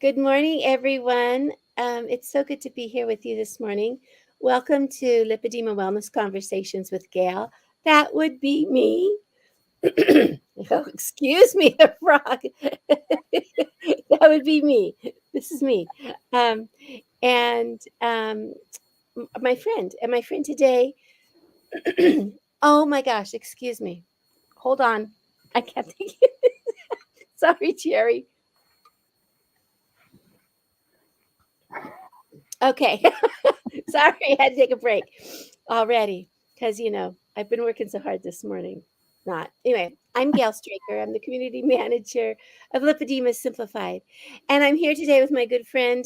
Good morning, everyone. It's so good to be here with you this morning. Welcome to Lipedema Wellness Conversations with Gail. That would be me. Oh, excuse me, the frog. That would be me. This is me. Um, and my friend today. Oh my gosh, excuse me. Hold on. I can't think. Sorry, Jerry. Okay. Sorry, I had to take a break already because, I've been working so hard this morning. Not. Anyway, I'm Gail Straker. I'm the community manager of Lipedema Simplified. And I'm here today with my good friend,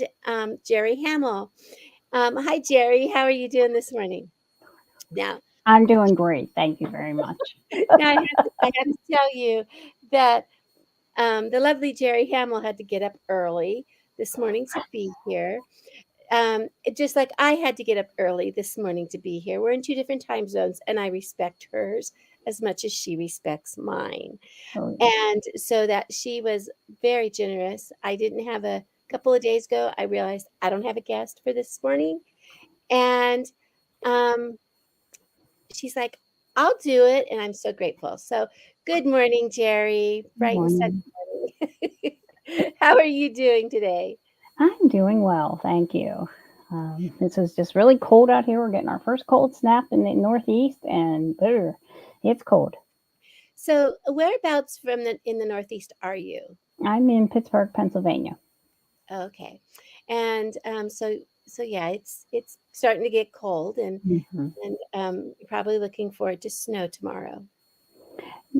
Jerry Hamill. Hi, Jerry. How are you doing this morning? Now, I'm doing great. Thank you very much. now I have to tell you that the lovely Jerry Hamill had to get up early this morning to be here. Just like I had to get up early this morning to be here. We're in two different time zones, and I respect hers as much as she respects mine. Oh, yeah. And so that she was very generous. I didn't have a couple of days ago, I realized I don't have a guest for this morning. And um, she's like, I'll do it. And I'm so grateful. So good morning, Jerry. Good Bright and sunny morning. morning. How are you doing today? I'm doing well. Thank you. This is just really cold out here. We're getting our first cold snap in the Northeast, and it's cold. So, whereabouts from in the Northeast are you? I'm in Pittsburgh, Pennsylvania. Okay, and so yeah, it's starting to get cold, and Hmm. you're probably looking forward to snow tomorrow.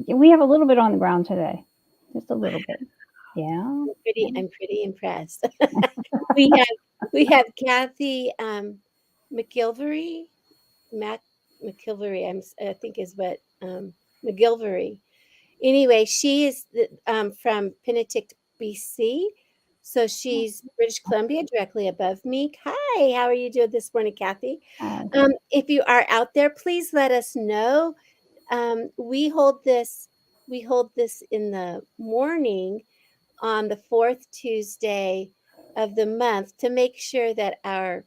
We have a little bit on the ground today, just a little bit. Yeah. I'm pretty impressed. we have we have Kathy McGilvery, Mac McGilvery. I think is what McGilvery. Anyway, she is from Penetict, BC. So she's British Columbia, directly above me. Hi, how are you doing this morning, Kathy? Uh, If you are out there, please let us know. We hold this. We hold this in the morning on the fourth Tuesday of the month to make sure that our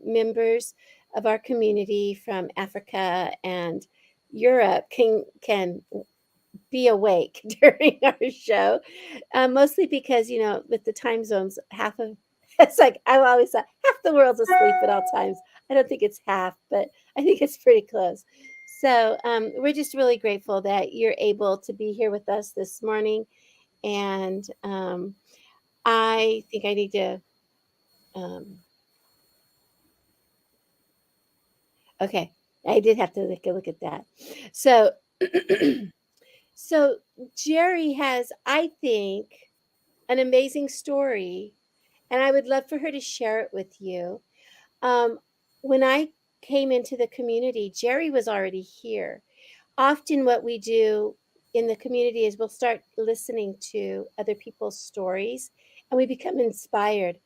members of our community from Africa and Europe can be awake during our show, mostly because with the time zones, half of it's like I've always thought half the world's asleep at all times. I don't think it's half, but I think it's pretty close. So we're just really grateful that you're able to be here with us this morning, and I think I need to. Um, okay, I did have to take a look at that. So. So Jerry has, I think, an amazing story, and I would love for her to share it with you. Um, when I came into the community, Jerry was already here. Often, what we do in the community is we'll start listening to other people's stories and we become inspired.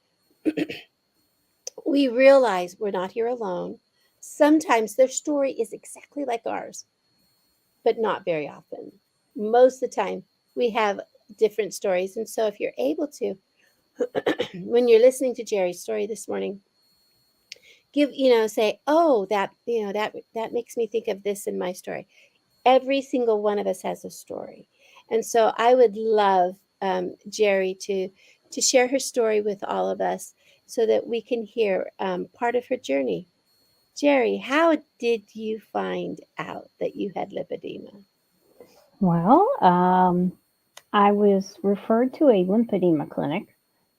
We realize we're not here alone. Sometimes their story is exactly like ours, but not very often. Most of the time, we have different stories. And so, if you're able to, when you're listening to Jerry's story this morning, say, oh, that makes me think of this in my story. Every single one of us has a story. And so I would love Jerry to share her story with all of us so that we can hear part of her journey. Jerry, how did you find out that you had lipedema? well, I was referred to a lymphedema clinic.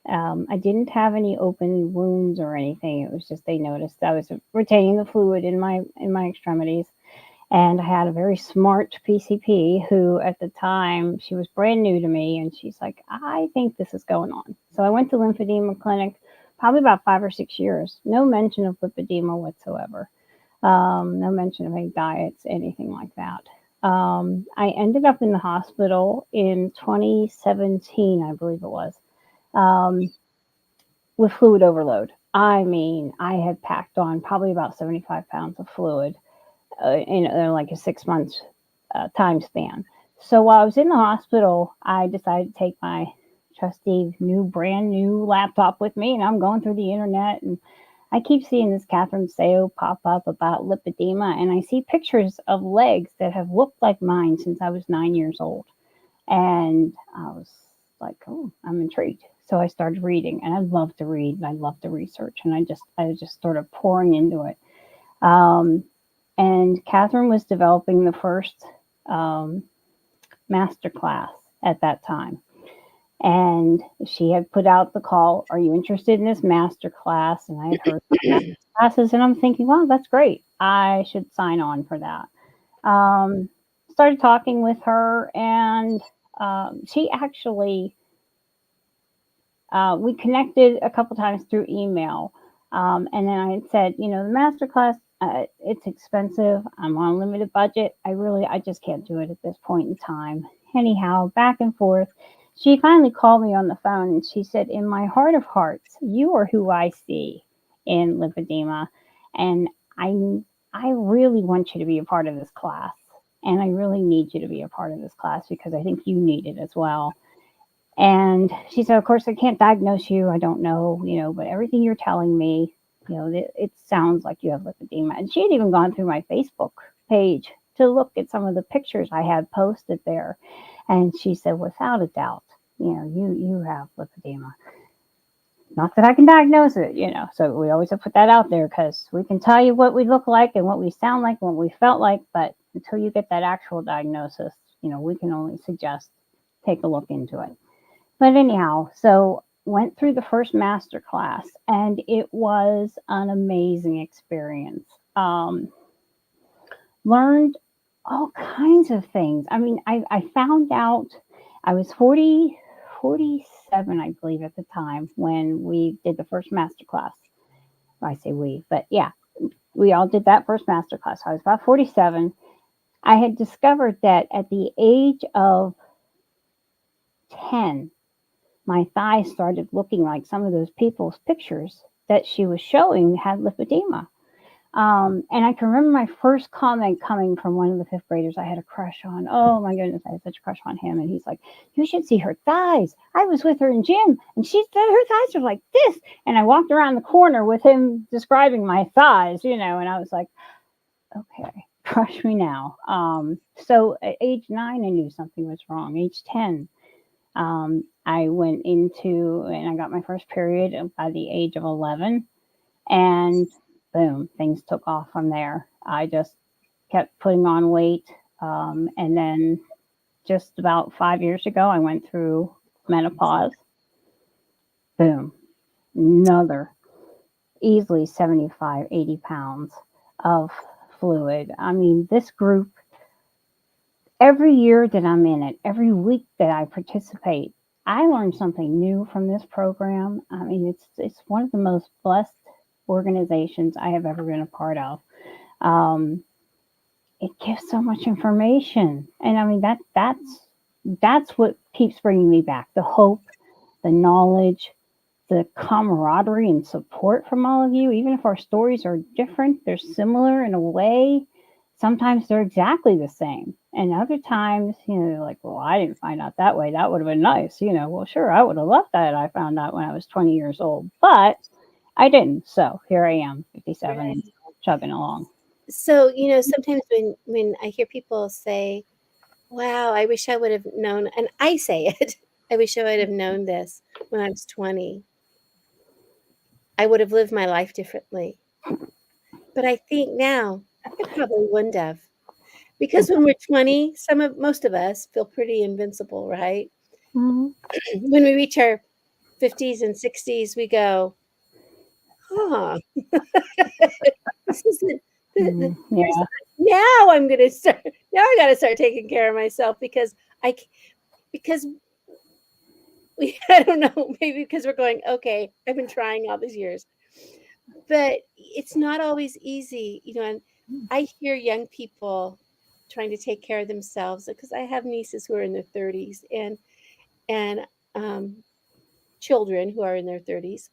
I didn't have any open wounds or anything. It was just they noticed I was retaining the fluid in my extremities, and I had a very smart PCP who, at the time, she was brand new to me, and she's like, "I think this is going on." So I went to lymphedema clinic, probably about 5 or 6 years. No mention of lipedema whatsoever. No mention of any diets, anything like that. I ended up in the hospital in 2017, I believe it was, um, with fluid overload. I mean, I had packed on probably about 75 pounds of fluid in like a 6 months time span. So while I was in the hospital, I decided to take my trusty new brand new laptop with me, and I'm going through the internet, and I keep seeing this Catherine Seo pop up about lipedema, and I see pictures of legs that have looked like mine since I was 9 years old. And I was like, oh, I'm intrigued. So I started reading, and I love to read, and I love to research, and I just started pouring into it. Um, and Catherine was developing the first um, master class at that time. And she had put out the call, are you interested in this master class? And I had heard about master classes, and I'm thinking, wow, that's great. I should sign on for that. Um, Started talking with her, and she actually we connected a couple times through email. And then I had said, the master class, it's expensive. I'm on a limited budget. I just can't do it at this point in time. Anyhow, back and forth. She finally called me on the phone and she said, in my heart of hearts, you are who I see in lipedema. And I, I really want you to be a part of this class. And I really need you to be a part of this class because I think you need it as well. And she said, of course, I can't diagnose you. I don't know, but everything you're telling me, it sounds like you have lipedema. And she had even gone through my Facebook page to look at some of the pictures I had posted there. And she said, without a doubt, you have lipedema. Not that I can diagnose it, So we always have to put that out there because we can tell you what we look like and what we sound like and what we felt like. But until you get that actual diagnosis, we can only suggest take a look into it. But anyhow, so went through the first master class and it was an amazing experience. Learned all kinds of things. I mean, I found out I was 47, I believe, at the time when we did the first master class. I say we, but yeah, we all did that first master class. I was about 47. I had discovered that at the age of 10, my thighs started looking like some of those people's pictures that she was showing had lipedema. And I can remember my first comment coming from one of the fifth graders I had a crush on. Oh my goodness, I had such a crush on him. And he's like, you should see her thighs. I was with her in gym and she said her thighs are like this. And I walked around the corner with him describing my thighs, and I was like, okay, crush me now. So at age 9, I knew something was wrong. Age 10, I went into and I got my first period by the age of 11, and boom, things took off from there. I just kept putting on weight. And then just about 5 years ago, I went through menopause. Boom, another easily 75, 80 pounds of fluid. I mean, this group, every year that I'm in it, every week that I participate, I learn something new from this program. I mean, it's one of the most blessed organizations I have ever been a part of. Um, it gives so much information, and I mean that's what keeps bringing me back: the hope, the knowledge, the camaraderie and support from all of you. Even if our stories are different, they're similar in a way. Sometimes they're exactly the same. And other times, they're like, well, I didn't find out that way. That would have been nice. Well, sure, I would have loved that. I found out when I was 20 years old, but I didn't. So here I am, 57 and Right. chugging along. So, sometimes when I hear people say, wow, I wish I would have known, and I say it, I wish I would have known this when I was 20. I would have lived my life differently. But I think now I probably wouldn't have. Because when we're 20, most of us feel pretty invincible, right? Mhm. When we reach our 50s and 60s, we go, huh, this isn't Yeah. now I'm going to start, now I got to start taking care of myself I, because I don't know, maybe because we're going, okay, I've been trying all these years, but it's not always easy, and I hear young people trying to take care of themselves because I have nieces who are in their 30s and um, children who are in their 30s.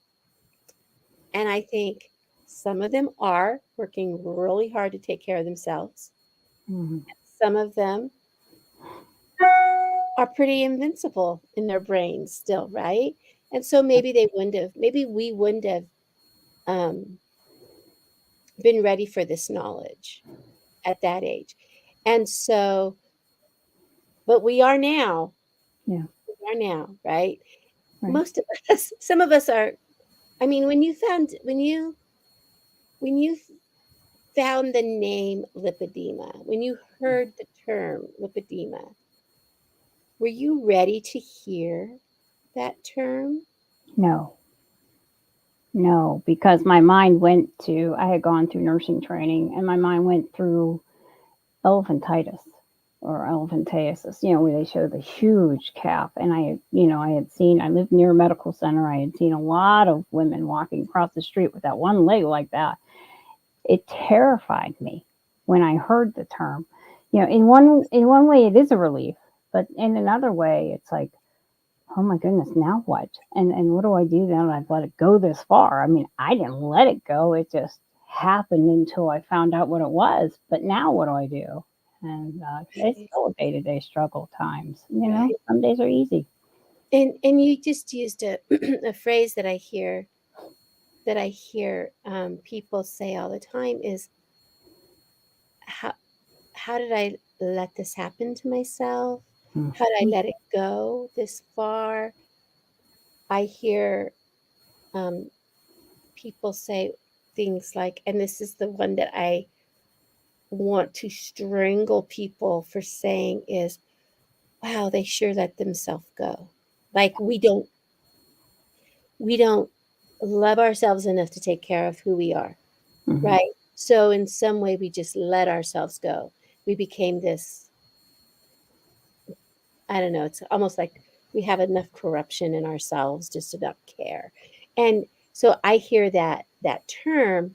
And I think some of them are working really hard to take care of themselves. Mhm. Some of them are are pretty invincible in their brains still, right? And so maybe we wouldn't have um, been ready for this knowledge at that age. And so, but we are now. Yeah. We are now, right? Right. Most of us, some of us are. I mean, when you found the name lipedema, when you heard the term lipedema, were you ready to hear that term? No, no, because my mind went to, I had gone through nursing training and my mind went through elephantitis or elephantiasis, where they show the huge calf. And I had seen, I lived near a medical center. I had seen a lot of women walking across the street with that one leg like that. It terrified me when I heard the term. In one way, it is a relief, but in another way, it's like, oh my goodness, now what? And what do I do now that I've let it go this far? I mean, I didn't let it go. It just happened until I found out what it was. But now what do I do? And it's Right. still a day to day struggle times. Right. Some days are easy. And you just used a a phrase that I hear people say all the time is how how did I let this happen to myself? How did I Mhm. let it go this far? I hear um, people say things like, and this is the one that I want to strangle people for saying is, wow, they sure let themselves go. Like we don't love ourselves enough to take care of who we are, Mhm. right? So in some way we just let ourselves go. We became this, I don't know, it's almost like we have enough corruption in ourselves just to not care. And so I hear that term,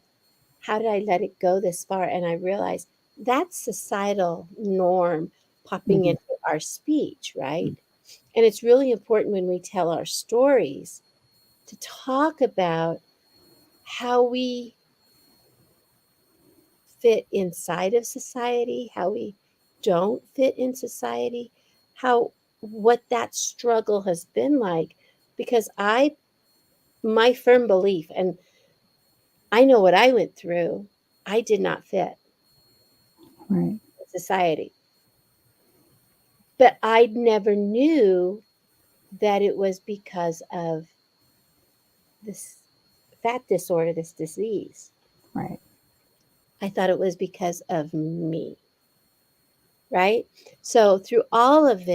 how did I let it go this far? And I realize that's societal norm popping Mhm. into our speech, right? And it's really important when we tell our stories to talk about how we fit inside of society, how we don't fit in society, how what that struggle has been like. Because my firm belief, and I know what I went through, I did not fit Right. in society. But I never knew that it was because of this fat disorder, this disease. Right. I thought it was because of me, right? So through all of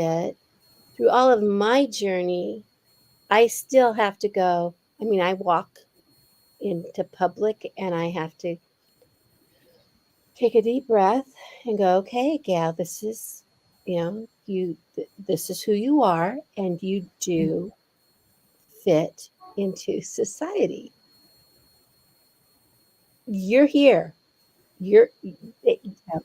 my journey, I still have to go. I mean, I walk into public and I have to take a deep breath and go, okay, Gail, this is, this is who you are, and you do fit into society. You're here. You're Yep.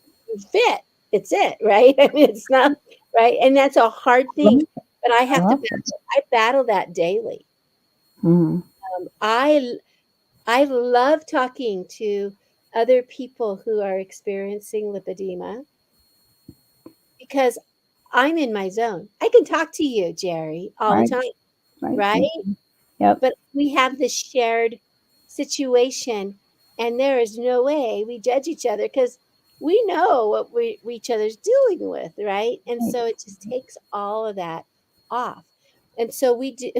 fit. It's it, right? I mean, it's not right, and that's a hard Love thing, it. but I I have to love it. battle. I battle that daily. Mhm. I I love talking to other people who are experiencing lipedema because I'm in my zone. I can talk to you, Jerry, all the Right. time, Right. right? Mhm. Yep. But we have this shared situation, and there is no way we judge each other because we know what we each other's dealing with, right? And Right. so it just takes all of that off. And so we do,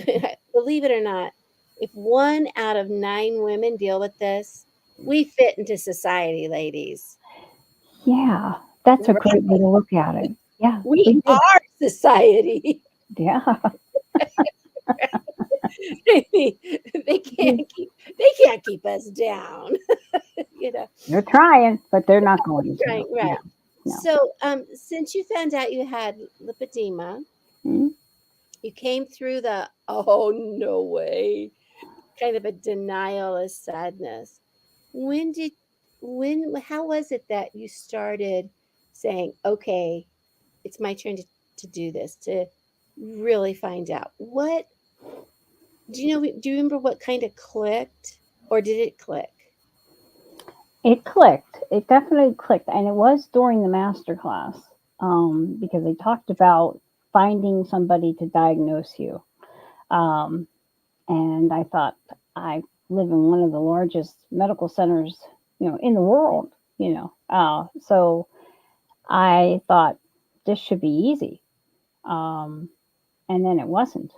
believe it or not, if 1 out of 9 women deal with this, we fit into society, ladies. Yeah. That's a Right? great way to look at it. Yeah, We we do. are society. Yeah. I mean, they can't keep they can't keep us down. you know. They're trying, but they're not going Right, to. No. right. No. So, since you found out you had lipedema, Mhm. you came through the oh no way kind of a denial of sadness. When did how was it that you started saying, okay, it's my turn to do this, to really find out? What do you remember what kind of clicked or did it click? It clicked. It definitely clicked, and it was during the master class because they talked about. finding somebody to diagnose you. Um, and I thought, I live in one of the largest medical centers, in the world, so I thought this should be easy. Um, and then it wasn't.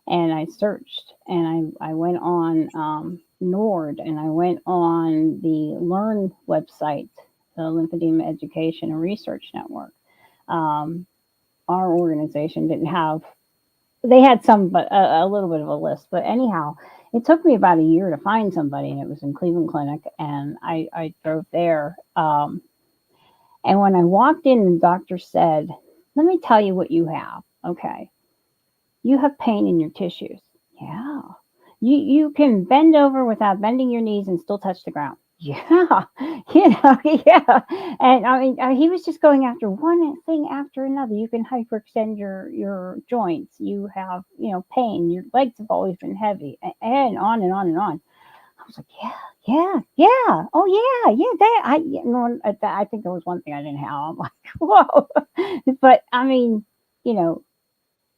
And I searched, and I went on Nord, and I went on the Learn website, the Lymphedema Education and Research Network. Um, our organization didn't have, they had some, but a little bit of a list. But anyhow, it took me about a year to find somebody, and it was in Cleveland Clinic, and I drove there. And when I walked in, the doctor said, "Let me tell you what you have. Okay, you have pain in your tissues." Yeah. You can bend over without bending your knees and still touch the ground. Yeah. Yeah. And I mean, he was just going after one thing after another. You can hyperextend your joints. You have, pain. Your legs have always been heavy, and on and on and on. I was like, yeah, yeah, yeah. Oh yeah, yeah. That I think there was one thing I didn't have. I'm like, whoa. But I mean, you know,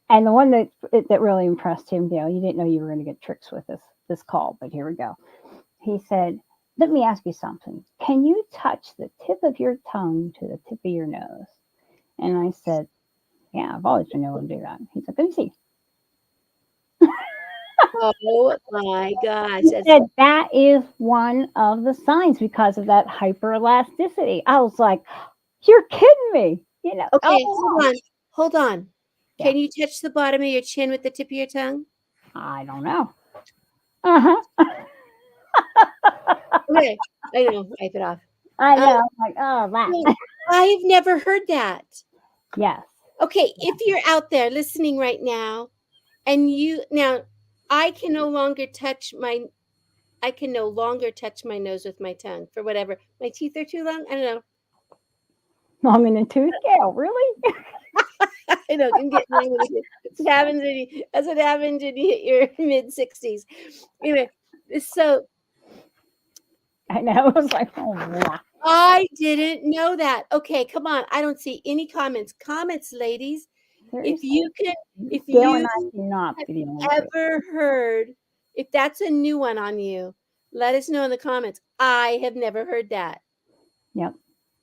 and the one that really impressed him, Dale, you didn't know you were going to get tricks with this call, but here we go. He said, "Let me ask you something. Can you touch the tip of your tongue to the tip of your nose?" And I said, "Yeah, I've always been able to do that." He's like, "Let me see." Oh my gosh. He said that is one of the signs because of that hyperelasticity. I was like, "You're kidding me!" Okay, Oh, hold on. yeah. Can you touch the bottom of your chin with the tip of your tongue? I don't know. Uh huh. Okay, I know, wipe it off. I Um, know. I'm like, oh, no, that. I've never heard that. Yes. Okay, if you're out there listening right now, and now I can no longer touch my I can no longer touch my nose with my tongue for whatever. My teeth are too long. I don't know. Long in the tooth. Yeah, really? I know, can get wrong with it. That's what happens when you hit your mid-60s. Anyway, so I know. It was like, oh, wow. I didn't know that. Okay, come on. I don't see any comments. Comments, ladies. If Seriously. you can, if Gail and you I cannot have be the only two. ever heard, if that's a new one on you, let us know in the comments. I have never heard that. Yep.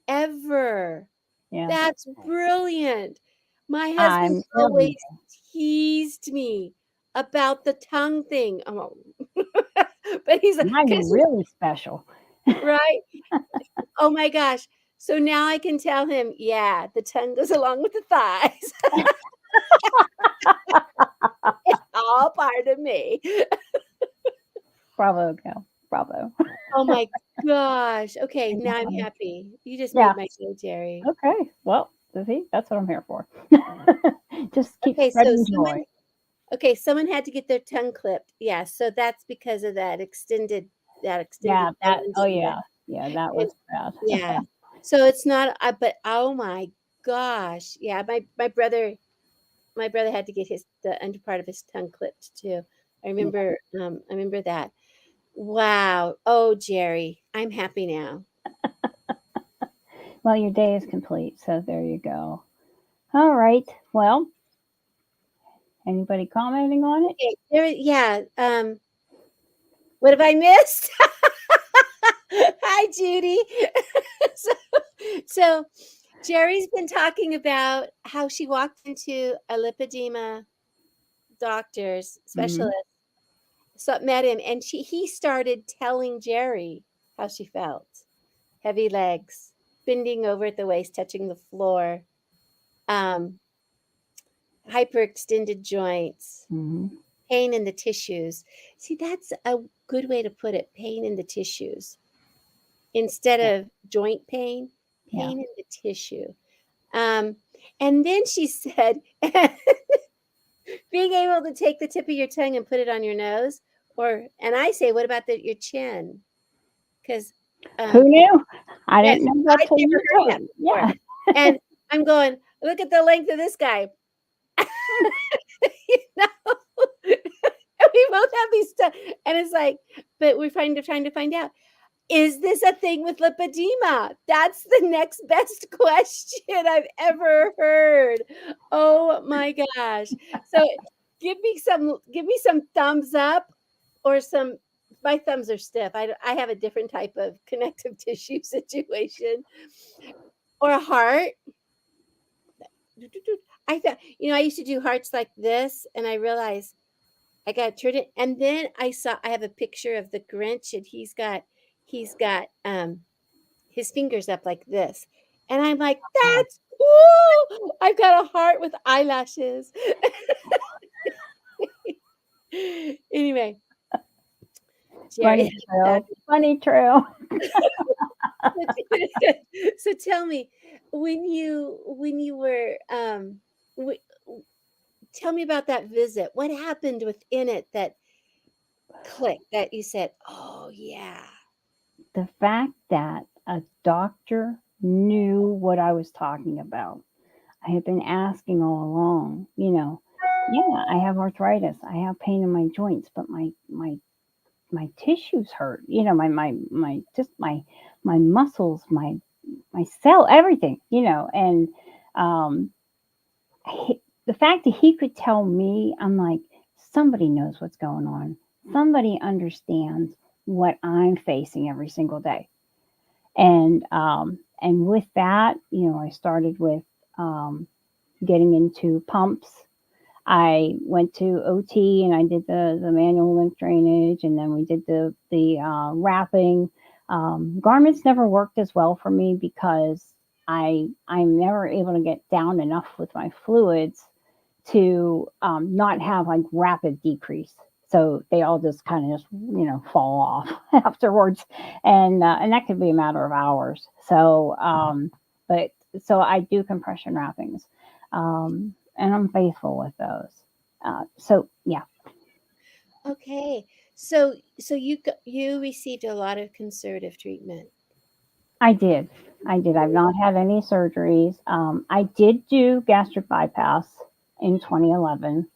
Ever. Yeah. That's brilliant. My husband's I'm telling always you. teased me about the tongue thing. Oh, but he's like, Mine's because really special. right? Oh my gosh. So now I can tell him, yeah, the tongue goes along with the thighs. It's all part of me. Bravo, Gail. Bravo. Oh my gosh. Okay, now I'm Um, happy. You just made yeah. my day, Jerry. Okay. Well, see, that's what I'm here for. Just keep Okay, so spreading joy. someone had to get their tongue clipped. Yeah, so that's because of that extended Yeah. bend Oh, in the yeah. Yeah. That and was bad. yeah. So it's not but oh my gosh. Yeah, my brother had to get the under part of his tongue clipped too. Yeah. I remember that. Wow. Oh, Jerry, I'm happy now. Well, your day is complete. So there you go. All right. Well, anybody commenting on it? Okay, yeah. What have I missed? Hi, Judy. so, so Jerry's been talking about how she walked into a lipedema doctor's Hmm. specialist, so met him, and he started telling Jerry how she felt. Heavy legs, bending over at the waist, touching the floor, um, hyperextended joints, Hmm. pain in the tissues. See, that's a good way to put it. Pain in the tissues instead Yeah. of joint pain. Yeah. Pain in the tissue. Um, and then she said, being able to take the tip of your tongue and put it on your nose, and I say, what about your chin? Because, Who um, knew? I yes, didn't know that I've till never you heard told that me. before. Yeah. And I'm going, look at the length of this guy. you know, we both have these stuff, and it's like, but we're trying to find out. Is this a thing with lipedema? That's the next best question I've ever heard. Oh my gosh. So give me some thumbs up or some my thumbs are stiff. I have a different type of connective tissue situation or a heart. I thought, I used to do hearts like this and I realized I got to turn it and then I have a picture of the Grinch and he's got his fingers up like this. And I'm like, Oh, that's cool. I've got a heart with eyelashes. Anyway, Jerry, funny true. Funny true. so tell me, when you were w- tell me about that visit. What happened within it that clicked that you said, "Oh yeah." The fact that a doctor knew what I was talking about. I had been asking all along, yeah, I have arthritis. I have pain in my joints, but my tissues hurt. My just my muscles, my cell, everything. And um, the fact that he could tell me, I'm like, somebody knows what's going on. Somebody understands what I'm facing every single day. And with that, I started with getting into pumps. I went to OT and I did the manual lymph drainage, and then we did the wrapping. Garments never worked as well for me because I'm never able to get down enough with my fluids to not have like rapid decrease. So they all just kind of just fall off afterwards, and that could be a matter of hours. But so I do compression wrappings, and I'm faithful with those. So yeah, Okay. So you received a lot of conservative treatment. I did. I did. I've not had any surgeries. I did do gastric bypass in 2011.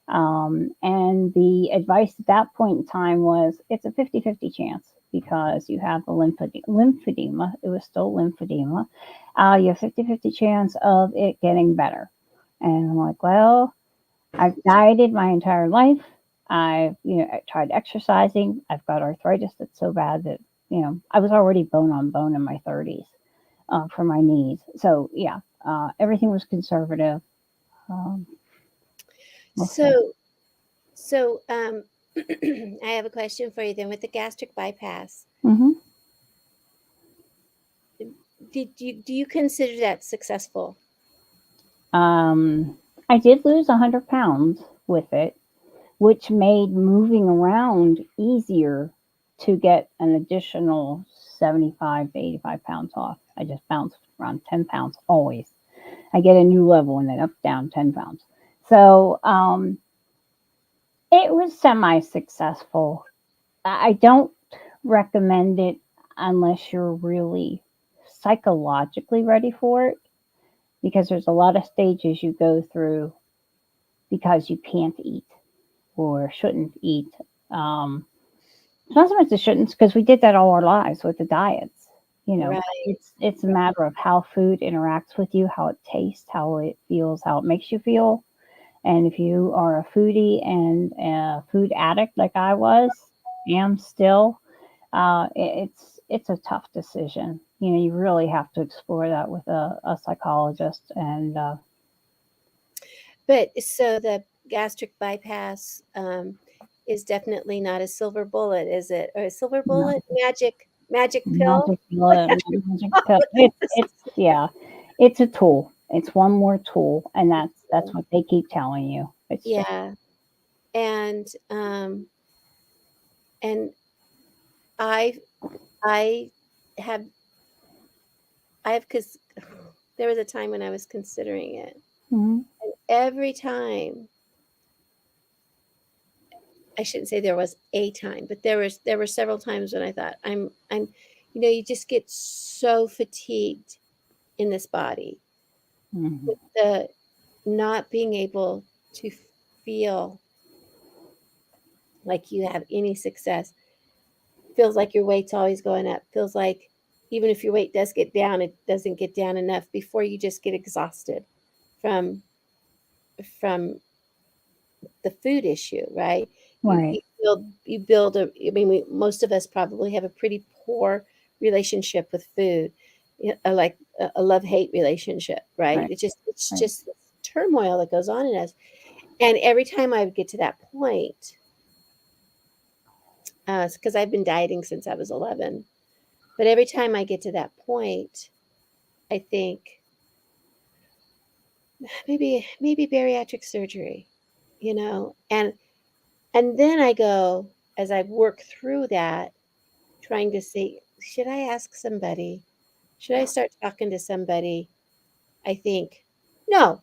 And the advice at that point in time was it's a 50-50 chance because you have the lymphedema. It was still lymphedema. You have 50-50 chance of it getting better. And I'm like, well, I've dieted my entire life. I tried exercising. I've got arthritis that's so bad that, I was already bone on bone in my 30s for my knees. So, yeah, everything was conservative. Um, we'll see. So so I have a question for you then with the gastric bypass. hmm Do you consider that successful? Um, I did lose 100 pounds with it, which made moving around easier to get an additional 75 to 85 pounds off. I just bounce around 10 pounds always. I get a new level and then up, down 10 pounds. So it was semi successful. I don't recommend it unless you're really psychologically ready for it because there's a lot of stages you go through because you can't eat or shouldn't eat. Um, it's not so much the shouldn'ts because we did that all our lives with the diets. Right. It's a matter of how food interacts with you, how it tastes, how it feels, how it makes you feel. And if you are a foodie and a food addict like I was, am still, it's a tough decision. You really have to explore that with a psychologist. And But so the gastric bypass is definitely not a silver bullet, is it? Or a silver you know, bullet? Magic pill? magic pill. It's yeah, it's a tool. It's one more tool, and that's what they keep telling you. It's just Yeah. And and I I have because there was a time when I was considering it. mhm, Every time, I shouldn't say there was a time, but there were several times when I thought you just get so fatigued in this body mhm. with the not being able to feel like you have any success feels like your weight's always going up. Feels like even if your weight does get down, it doesn't get down enough before you just get exhausted from the food issue, right? Right. You build a. I mean, most of us probably have a pretty poor relationship with food, like a love hate relationship, right? Right. It's Right. just turmoil that goes on in us, and every time I get to that point, because I've been dieting since I was 11, but every time I get to that point, I think maybe bariatric surgery, and then I go as I work through that, trying to say, should I ask somebody? Should I start talking to somebody? I think, no,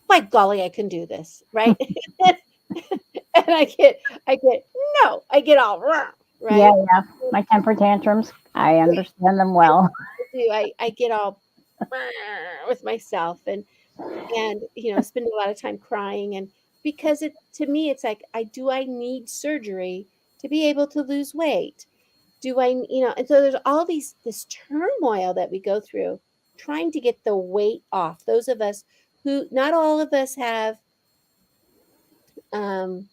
by golly, I can do this, right? And I get all wrong, Yeah, right? yeah. My temper tantrums, I understand them well. I do. I get all with myself and spend a lot of time crying and because it to me it's like I need surgery to be able to lose weight? Do I, and so there's all this turmoil that we go through trying to get the weight off. Those of us who, not all of us have um,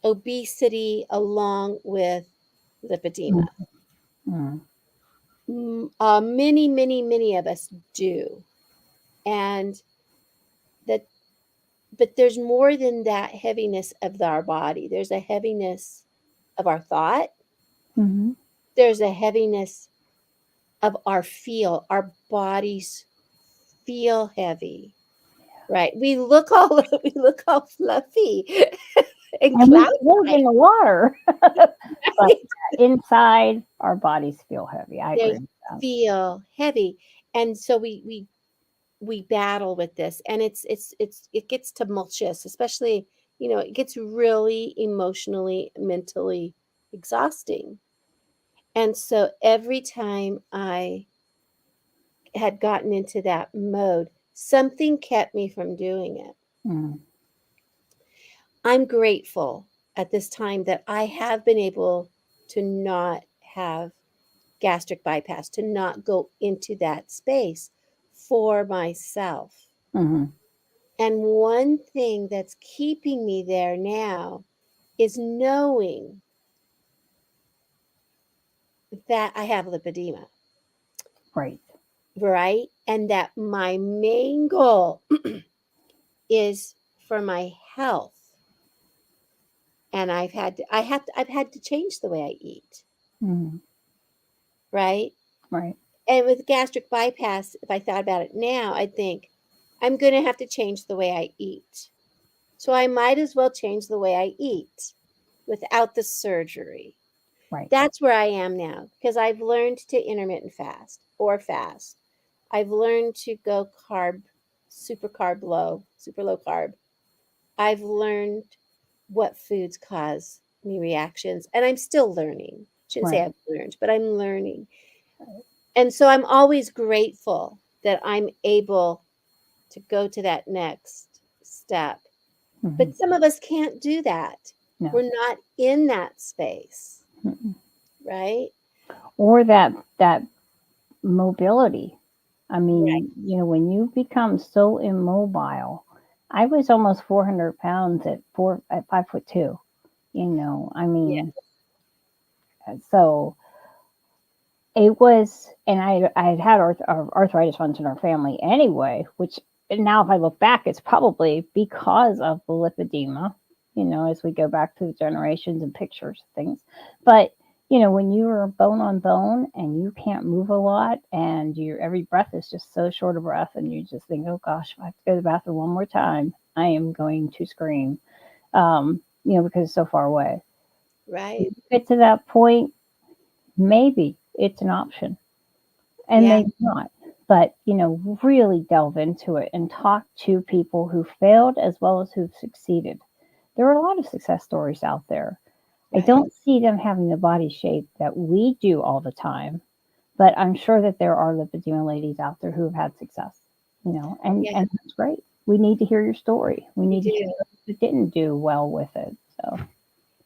obesity along with lipedema. Mm-hmm. Many of us do. And that, but there's more than that heaviness of our body. There's a heaviness of our thought. Mm-hmm. There's a heaviness of our bodies feel heavy. Right. We look all fluffy and And we float cloud-like, in the water, but right? inside our bodies feel heavy. I agree They with that. feel heavy. And so we battle with this and it gets tumultuous, especially, it gets really emotionally, mentally exhausting. And so every time I had gotten into that mode, something kept me from doing it. Mm. I'm grateful at this time that I have been able to not have gastric bypass, to not go into that space for myself. Mm-hmm. And one thing that's keeping me there now is knowing that I have lipedema, Right. right? And that my main goal is for my health. And I've had to change the way I eat, Mm-hmm. right? Right. And with gastric bypass, if I thought about it now, I'd think, I'm going to have to change the way I eat. So I might as well change the way I eat without the surgery. Right. That's where I am now because I've learned to intermittent fast or fast. I've learned to go super low carb. I've learned what foods cause me reactions, and I'm still learning. Shouldn't say Right. I've learned, but I'm learning. And so I'm always grateful that I'm able to go to that next step. Mm-hmm. But some of us can't do that. No. We're not in that space, Mm-mm. right? Or that mobility. I Right. mean, when you become so immobile, I was almost 400 pounds at 5'2". I Yeah. mean, so it was, and I had had arthritis once in our family anyway, which now if I look back, it's probably because of the lipedema, as we go back to the generations and pictures, things. But, when you are bone on bone and you can't move a lot and your every breath is just so short of breath and you just think, oh gosh, if I have to go to the bathroom one more time, I am going to scream, because it's so far away. Right. You get to that point, maybe it's an option and Yeah. maybe not. But, really delve into it and talk to people who failed as well as who've succeeded. There are a lot of success stories out there. I Right. don't see them having the body shape that we do all the time, but I'm sure that there are lipedema ladies out there who have had success, and, Yeah. and that's great. We need to hear your story. We We need to hear do. those that didn't do well with it. So,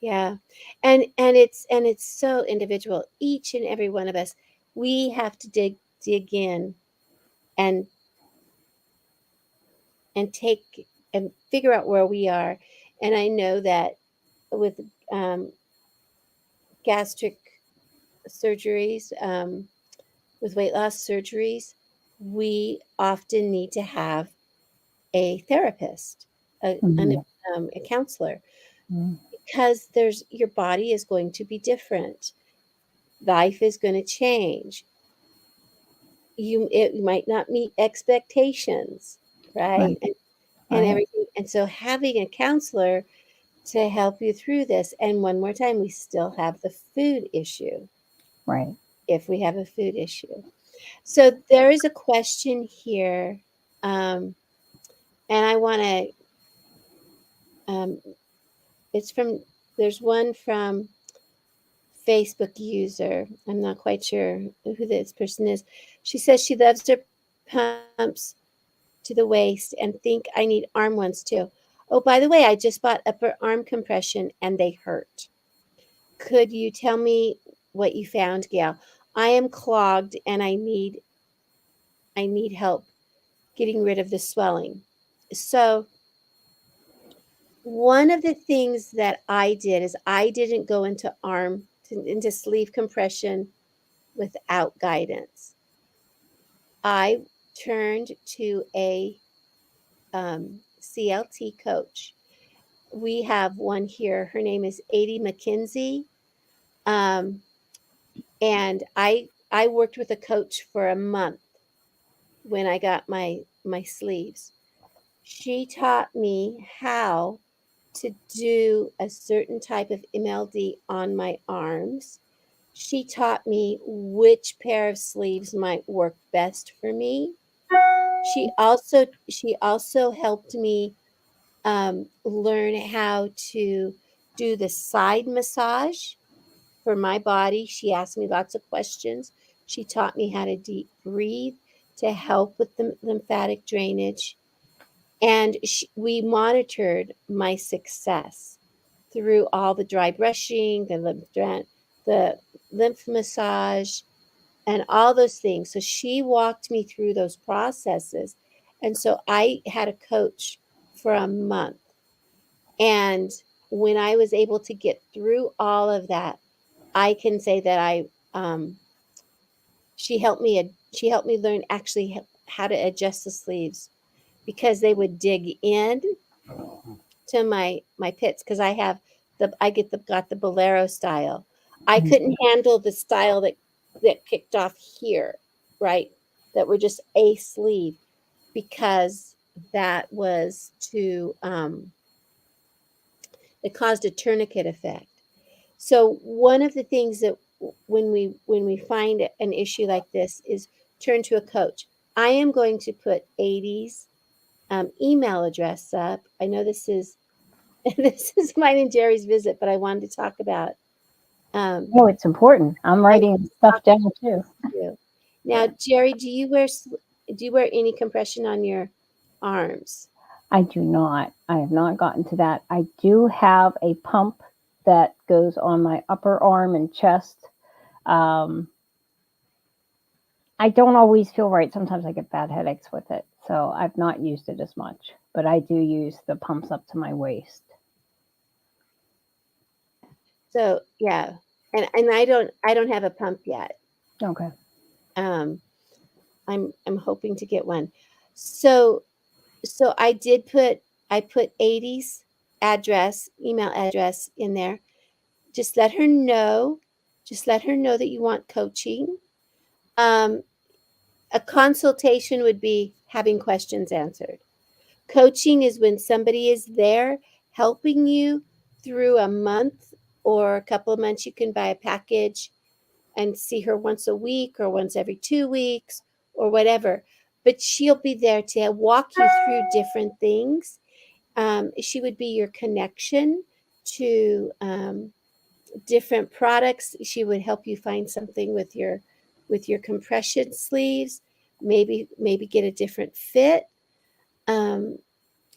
Yeah. And it's so individual. Each and every one of us, we have to dig in and take and figure out where we are. And I know that with um, gastric surgeries, with weight loss surgeries, we often need to have a therapist, Mhm. a counselor, Mhm. because there's your body is going to be different. Life is going to change. It might not meet expectations, right? Right, And right, everything. And so having a counselor to help you through this. And one more time, we still have the food issue right. if we have a food issue. So there is a question here, um, and I want to. It's from. There's one from Facebook user. I'm not quite sure who this person is. She says she loves her pumps to the waist and think I need arm ones too. Oh, by the way, I just bought upper arm compression and they hurt. Could you tell me what you found, Gail? I am clogged and I need help getting rid of the swelling. So, one of the things that I did is I didn't go into sleeve compression without guidance. I turned to a CLT coach. We have one here. Her name is Adie McKenzie, um, and I worked with a coach for a month when I got my sleeves. She taught me how to do a certain type of MLD on my arms. She taught me which pair of sleeves might work best for me. She also helped me learn how to do the side massage for my body. She asked me lots of questions. She taught me how to deep breathe to help with the lymphatic drainage. And we monitored my success through all the dry brushing, the lymph massage, and all those things. So she walked me through those processes. And so I had a coach for a month. And when I was able to get through all of that, I can say that um, she helped me learn actually how to adjust the sleeves because they would dig in to my pits because I got the bolero style. I couldn't Mhm. handle the style that kicked off here, right? That were just a sleeve because that was too it caused a tourniquet effect. So one of the things that when we find an issue like this is turn to a coach. I am going to put Adie's email address up. I know this is this is mine and Jerry's visit, but I wanted to talk about. Um, Oh, it's important. I'm I wanted writing to stuff talk down about too. this too. Now, Jerry, do you wear any compression on your arms? I do not. I have not gotten to that. I do have a pump that goes on my upper arm and chest. Um, I don't always feel right. Sometimes I get bad headaches with it. So I've not used it as much, but I do use the pumps up to my waist. So yeah, and I don't have a pump yet. Okay. Um, I'm hoping to get one. So so I put 80's email address in there. Just let her know. Just let her know that you want coaching. Um, a consultation would be having questions answered. Coaching is when somebody is there helping you through a month or a couple of months. You can buy a package and see her once a week or once every 2 weeks or whatever. But she'll be there to walk you through different things. She would be your connection to different products. She would help you find something with your compression sleeves. Maybe get a different fit. Um,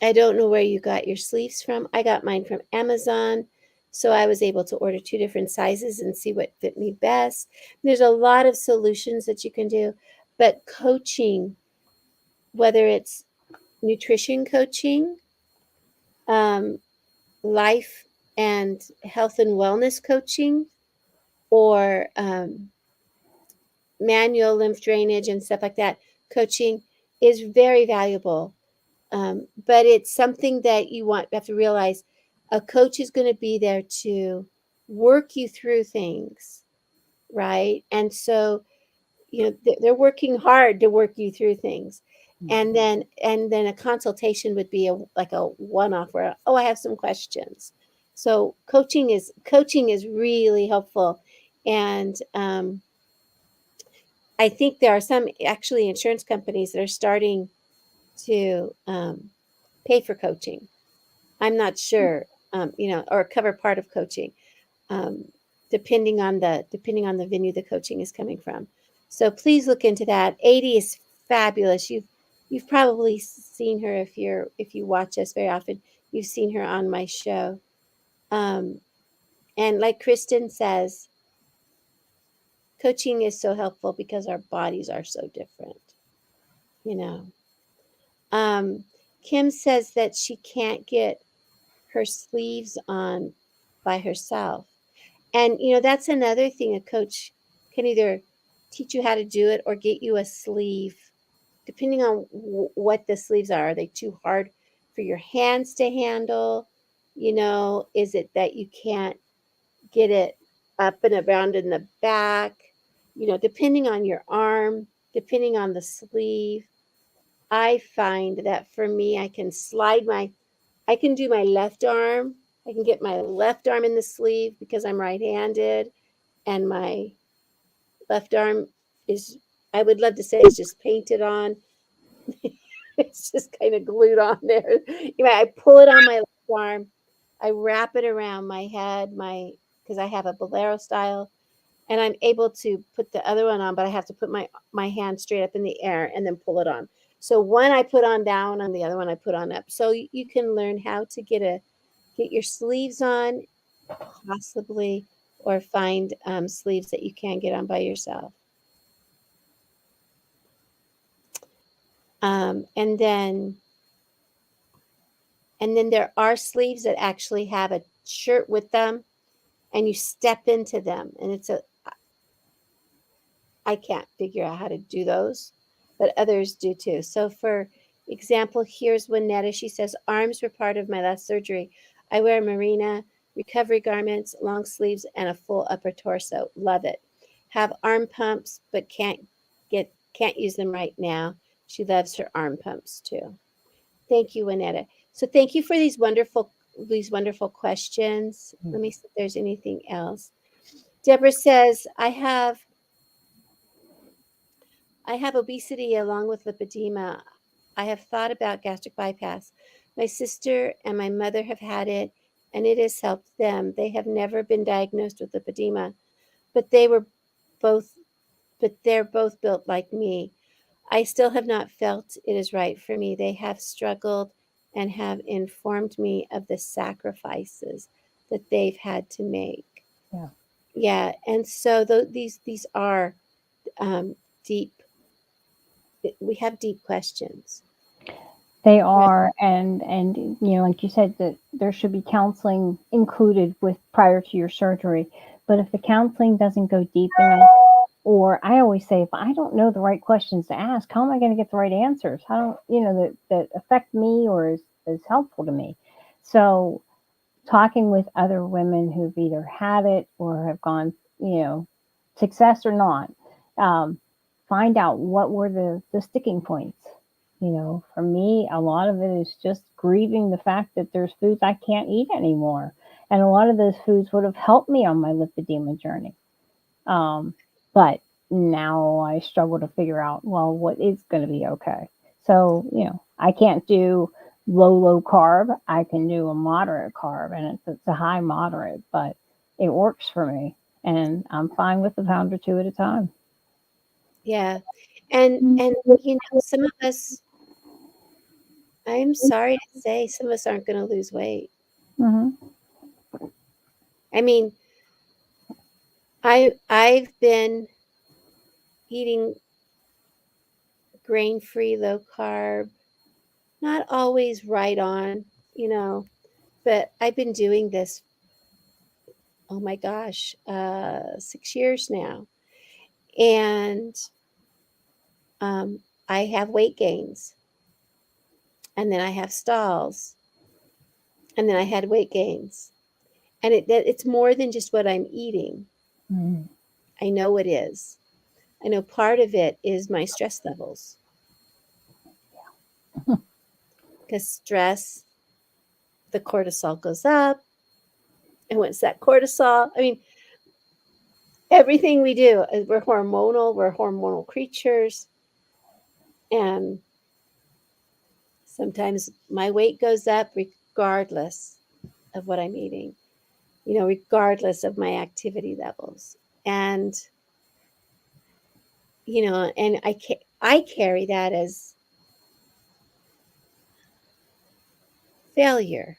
I don't know where you got your sleeves from. I got mine from Amazon. So I was able to order 2 different sizes and see what fit me best. There's a lot of solutions that you can do, but coaching, whether it's nutrition coaching, um, life and health and wellness coaching, or manual lymph drainage and stuff like that, coaching is very valuable. But it's something that you have to realize a coach is going to be there to work you through things, right? And so, they're working hard to work you through things. And then a consultation would be like a one-off where, oh, I have some questions. So coaching is really helpful. And I think there are some actually insurance companies that are starting to pay for coaching. I'm not sure, or cover part of coaching, um, depending on the venue the coaching is coming from. So please look into that. 80 is fabulous. You've probably seen her if you watch us very often. You've seen her on my show. Um, and like Kristen says, coaching is so helpful because our bodies are so different. You know. Um, Kim says that she can't get her sleeves on by herself. And that's another thing, a coach can either teach you how to do it or get you a sleeve, depending on what the sleeves are. Are they too hard for your hands to handle? Is it that you can't get it up and around in the back? Depending on your arm, depending on the sleeve. I find that for me, I can do my left arm. I can get my left arm in the sleeve because I'm right-handed, and my left arm is, I would love to say, it's just painted on. It's just kind of glued on there. I pull it on my left arm. I wrap it around my head, because I have a bolero style, and I'm able to put the other one on, but I have to put my hand straight up in the air and then pull it on. So one I put on down, and the other one I put on up. So you can learn how to get your sleeves on, possibly, or find sleeves that you can get on by yourself. Um, and then and then there are sleeves that actually have a shirt with them, and you step into them, and I can't figure out how to do those, but others do too. So, for example, here's Winetta. She says, arms were part of my last surgery. I wear marina, recovery garments, long sleeves, and a full upper torso. Love it. Have arm pumps, but can't use them right now. She loves her arm pumps too. Thank you, Winetta. So thank you for these wonderful questions. Let me see if there's anything else. Deborah says, I have obesity along with lipedema. I have thought about gastric bypass. My sister and my mother have had it, and it has helped them. They have never been diagnosed with lipedema, but both they're both built like me. I still have not felt it is right for me. They have struggled and have informed me of the sacrifices that they've had to make. Yeah. Yeah, and so these are deep. We have deep questions. They Right. are, and like you said, that there should be counseling included with prior to your surgery. But if the counseling doesn't go deep enough, or I always say, if I don't know the right questions to ask, how am I going to get the right answers? How don't that affect me or is helpful to me? So talking with other women who've either had it or have gone, success or not, um, find out what were the sticking points. For me, a lot of it is just grieving the fact that there's foods I can't eat anymore. And a lot of those foods would have helped me on my lipedema journey. Um, but now I struggle to figure out, well, what is going to be okay. So, I can't do low carb. I can do a moderate carb, and it's a high moderate, but it works for me. And I'm fine with a pound or two at a time. Yeah. And some of us, I'm sorry to say, some of us aren't going to lose weight. Hmm. I mean, I've been eating grain-free, low carb, not always right on, but I've been doing this, oh my gosh, 6 years now. And I have weight gains, and then I have stalls, and then I had weight gains. And it's more than just what I'm eating. Mm. I know it is. I know part of it is my stress levels. Because stress, the cortisol goes up. And once that cortisol, I mean, everything we do, we're hormonal creatures. And sometimes my weight goes up regardless of what I'm eating, regardless of my activity levels. And, and I carry that as failure.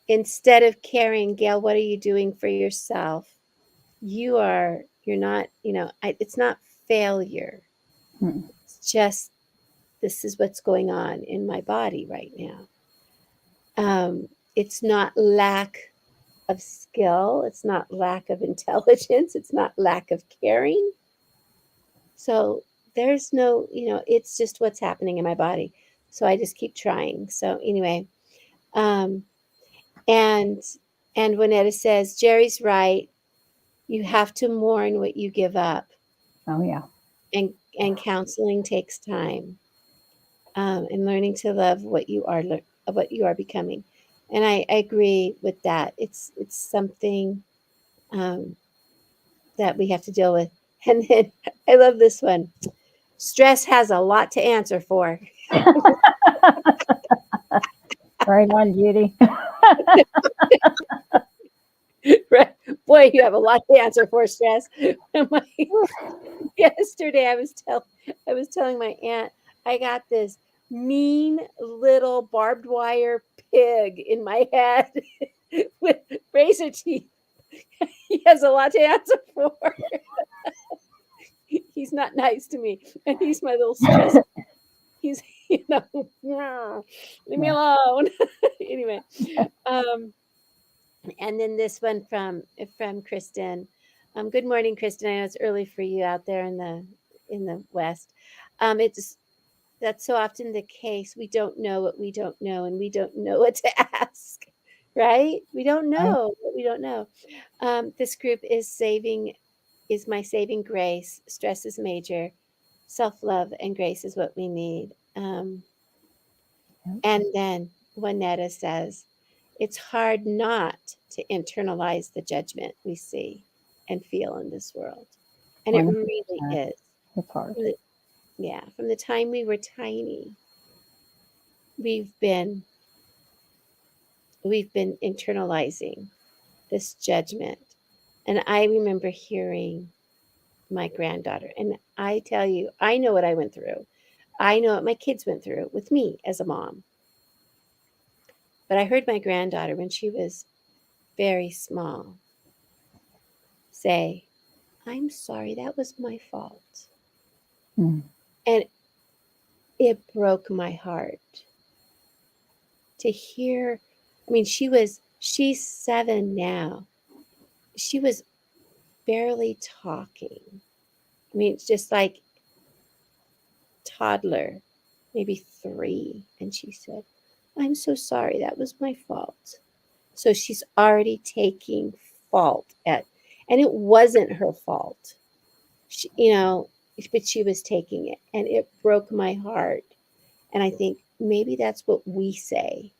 Instead of carrying, Gail, what are you doing for yourself? You're not, it's not failure. Mm. It's just, this is what's going on in my body right now. It's not lack of skill. It's not lack of intelligence. It's not lack of caring. So there's no, it's just what's happening in my body. So I just keep trying. So anyway, um, and and Juanetta says, Jerry's right. You have to mourn what you give up. Oh yeah. And counseling takes time. And learning to love what you are becoming. And I agree with that. It's something um, that we have to deal with. And then I love this one. Stress has a lot to answer for. Right on, Judy. Right? Boy, you have a lot to answer for, stress. Yesterday I was telling my aunt I got this mean little barbed wire pig in my head with razor teeth. He has a lot to answer for. He's not nice to me, and he's my little stress. He's leave me Yeah. alone. Anyway, um, and then this one from Kristen. Good morning, Kristen. I know it's early for you out there in the West. It's That's so often the case. We don't know what we don't know, and we don't know what to ask. Right? We don't Right. know what we don't know. This group is my saving grace. Stress is major. Self love and grace is what we need. Yep. And then Juanetta says, it's hard not to internalize the judgment we see and feel in this world. And it really 100%. is. It's hard. From the time we were tiny, we've been internalizing this judgment. And I remember hearing my granddaughter, and I tell you, I know what I went through. I know what my kids went through with me as a mom. But I heard my granddaughter when she was very small say, I'm sorry, that was my fault. Mm. And it broke my heart to hear. I mean, she's 7 now. She was barely talking. I mean, it's just like toddler, maybe 3. And she said, I'm so sorry, that was my fault. So she's already taking fault and it wasn't her fault. She, but she was taking it, and it broke my heart. And I think maybe that's what we say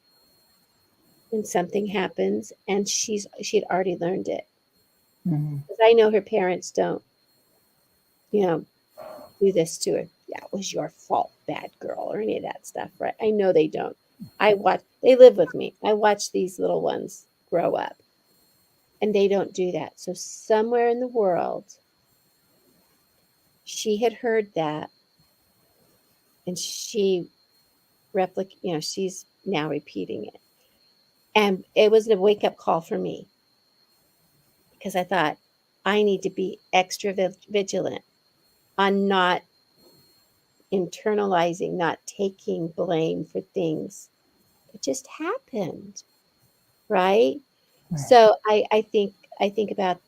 when something happens, and she had already learned it. Mm. Because I know her parents don't, you know, do this to her. Yeah, it was your fault, bad girl, or any of that stuff, right? I know they don't. They live with me. I watch these little ones grow up, and they don't do that. So somewhere in the world, she had heard that, and she's now repeating it. And it was a wake-up call for me because I thought, I need to be extra vigilant on not internalizing, not taking blame for things that just happened, right? Right. So I think about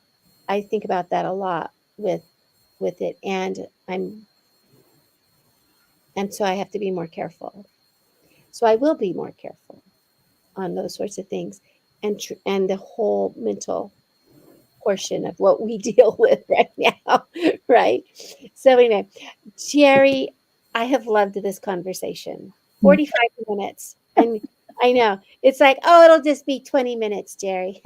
that a lot with it, and so I have to be more careful. So I will be more careful on those sorts of things, and the whole mental portion of what we deal with right now, right? So anyway, Jerry, I have loved this conversation. 45 minutes, and I know it's like, oh, it'll just be 20 minutes, Jerry.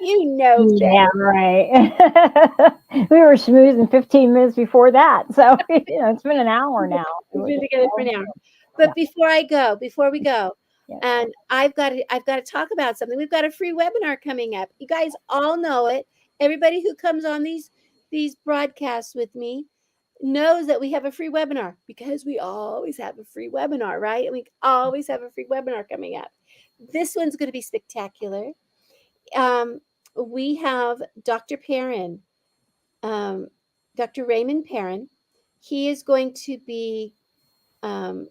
You know Yeah, better. right. We were schmoozing 15 minutes before that. So, it's been an hour now. We've been together for an hour. Yeah, But before we go, yeah. and I've got to talk about something. We've got a free webinar coming up. You guys all know it. Everybody who comes on these broadcasts with me knows that we have a free webinar because we always have a free webinar, right? And we always have a free webinar coming up. This one's going to be spectacular. Um, we have Dr. Perrin, um, Dr. Raymond Perrin. He is going to be um,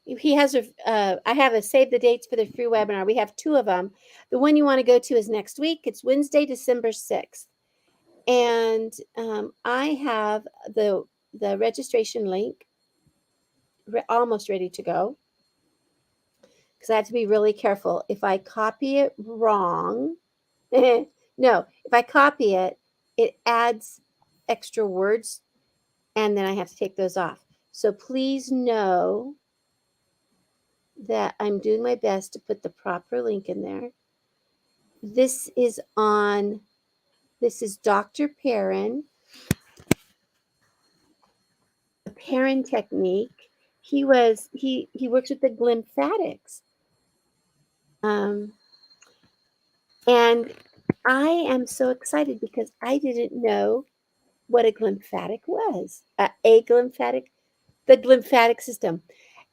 he has I have a save the dates for the free webinar. We have two of them. The one you want to go to is next week. It's Wednesday, December 6th. And I have the registration link almost ready to go because I have to be really careful. If I copy it wrong, no, if I copy it, it adds extra words and then I have to take those off. So please know that I'm doing my best to put the proper link in there. This is Dr. Perrin, the Perrin technique. He works with the glymphatics. Um, and I am so excited because I didn't know what a glymphatic was. The glymphatic system.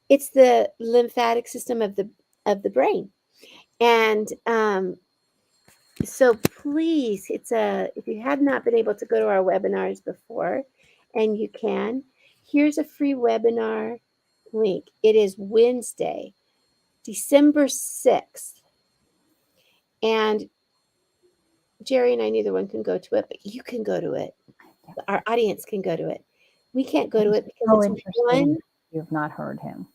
It's the lymphatic system of the brain. And so please, if you have not been able to go to our webinars before, and you can, here's a free webinar link. It is Wednesday, December 6th. And Jerry and I, neither one can go to it, but you can go to it. Our audience can go to it. We can't go to it because So it's interesting. You've not heard him.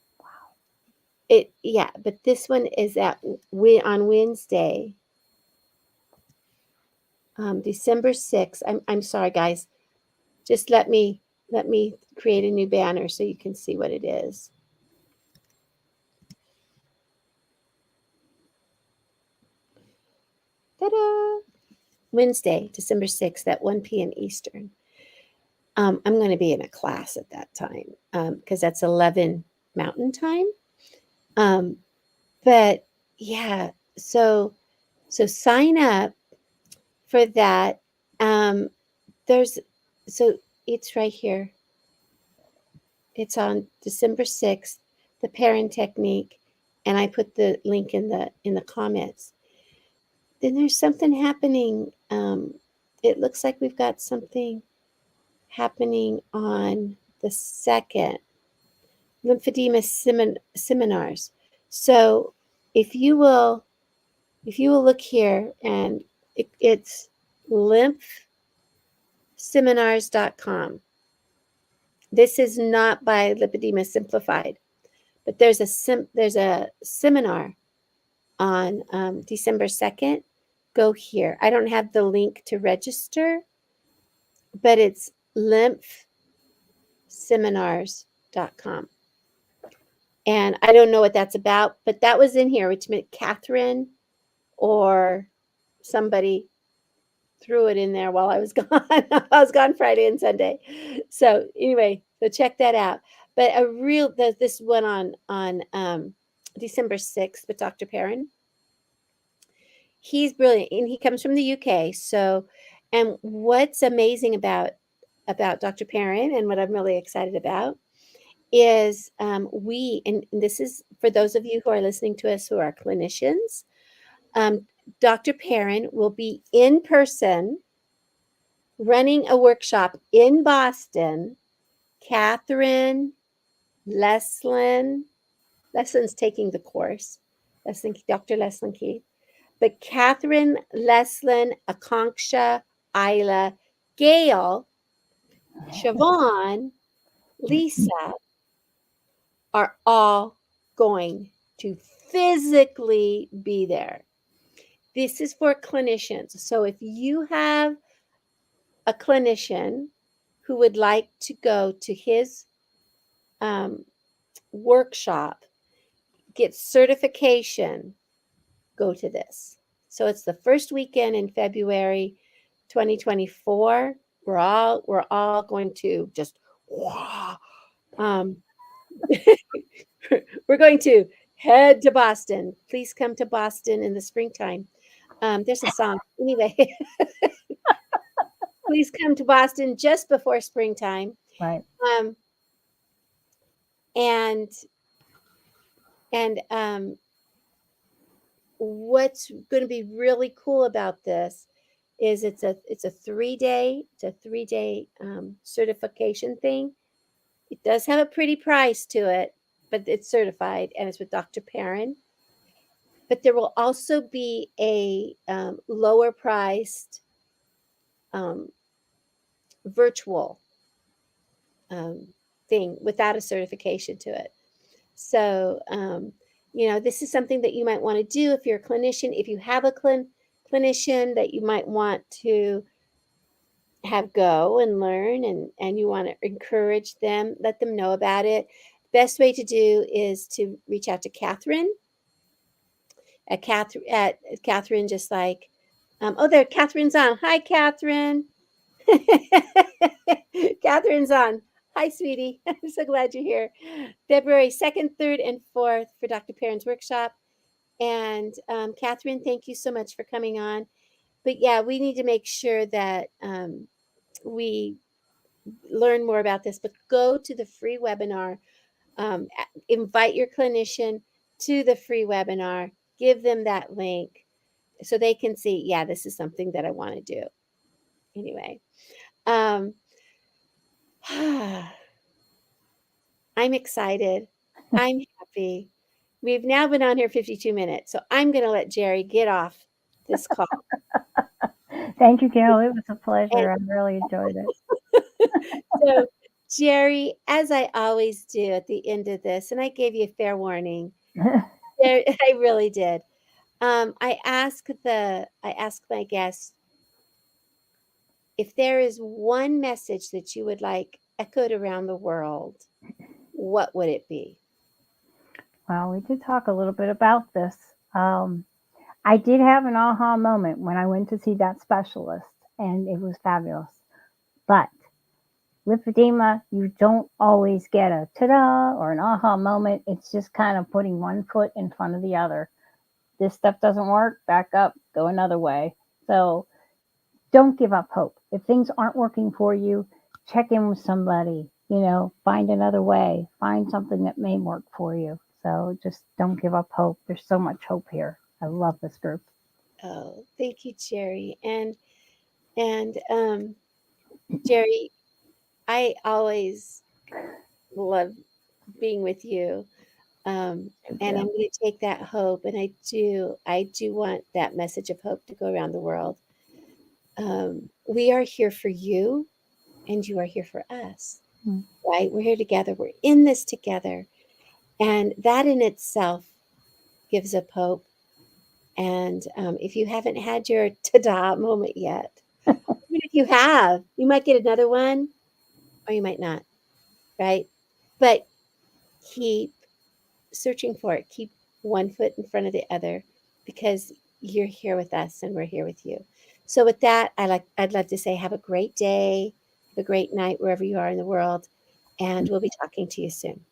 but this one is on Wednesday, December 6th. I'm sorry, guys. Just let me create a new banner so you can see what it is. Ta-da! Wednesday, December 6th at 1 p.m. Eastern. I'm going to be in a class at that time because that's 11 Mountain Time. But yeah, so sign up for that. There's so it's right here. It's on December 6th, the Perrin technique, and I put the link in the comments. Then there's something happening. It looks like we've got something happening on the 2nd, lymphedema seminars. So if you will look here, and it's lymphseminars.com. This is not by Lipedema Simplified, but there's a seminar on December 2nd. Go here. I don't have the link to register, but it's lymphseminars.com. And I don't know what that's about, but that was in here, which meant Catherine or somebody threw it in there while I was gone. I was gone Friday and Sunday. So anyway, so check that out. But this one on December 6th with Dr. Perrin. He's brilliant, and he comes from the UK. So, and what's amazing about Dr. Perrin, and what I'm really excited about, is and this is for those of you who are listening to us who are clinicians. Dr. Perrin will be in person running a workshop in Boston. Catherine Leslie's taking the course. Dr. Leslin Keith. But Catherine, Leslin, Akanksha, Isla, Gail, Siobhan, Lisa are all going to physically be there. This is for clinicians. So if you have a clinician who would like to go to his workshop, get certification, go to this. So it's the first weekend in February 2024. We're all going to just um, we're going to head to Boston. Please come to Boston in the springtime. There's a song. Anyway, please come to Boston just before springtime. Right. Um, and what's going to be really cool about this is it's a 3-day certification thing. It does have a pretty price to it, but it's certified and it's with Dr. Perrin. But there will also be a lower priced virtual thing without a certification to it. So, this is something that you might want to do if you're a clinician. If you have a clinician that you might want to have go and learn and you want to encourage them, let them know about it. Best way to do is to reach out to Catherine at Catherine, just like, there, Catherine's on. Hi, Catherine. Catherine's on. Hi, sweetie. I'm so glad you're here. February 2nd, 3rd, and 4th for Dr. Perrin's workshop. And Catherine, thank you so much for coming on. But yeah, we need to make sure that we learn more about this. But go to the free webinar. Invite your clinician to the free webinar. Give them that link so they can see, yeah, this is something that I want to do. Anyway. I'm excited. I'm happy. We've now been on here 52 minutes, so I'm going to let Jerry get off this call. Thank you, Gail. It was a pleasure. And I really enjoyed it. so, Jerry, as I always do at the end of this, and I gave you a fair warning, I really did. I ask my guests if there is one message that you would like echoed around the world, what would it be? Well, we did talk a little bit about this. I did have an aha moment when I went to see that specialist, and it was fabulous. But lipedema, you don't always get a ta-da or an aha moment. It's just kind of putting one foot in front of the other. This stuff doesn't work, back up, go another way. So don't give up hope. If things aren't working for you, check in with somebody, find another way, find something that may work for you. So just don't give up hope. There's so much hope here. I love this group. Oh, thank you, Jerry. And Jerry, I always love being with you. And I'm going to take that hope, and I do want that message of hope to go around the world. We are here for you, and you are here for us, right? We're here together. We're in this together. And that in itself gives up hope. And if you haven't had your ta-da moment yet, even if you have, you might get another one or you might not, right? But keep searching for it. Keep one foot in front of the other because you're here with us and we're here with you. So with that, I'd love to say have a great day, have a great night wherever you are in the world, and we'll be talking to you soon.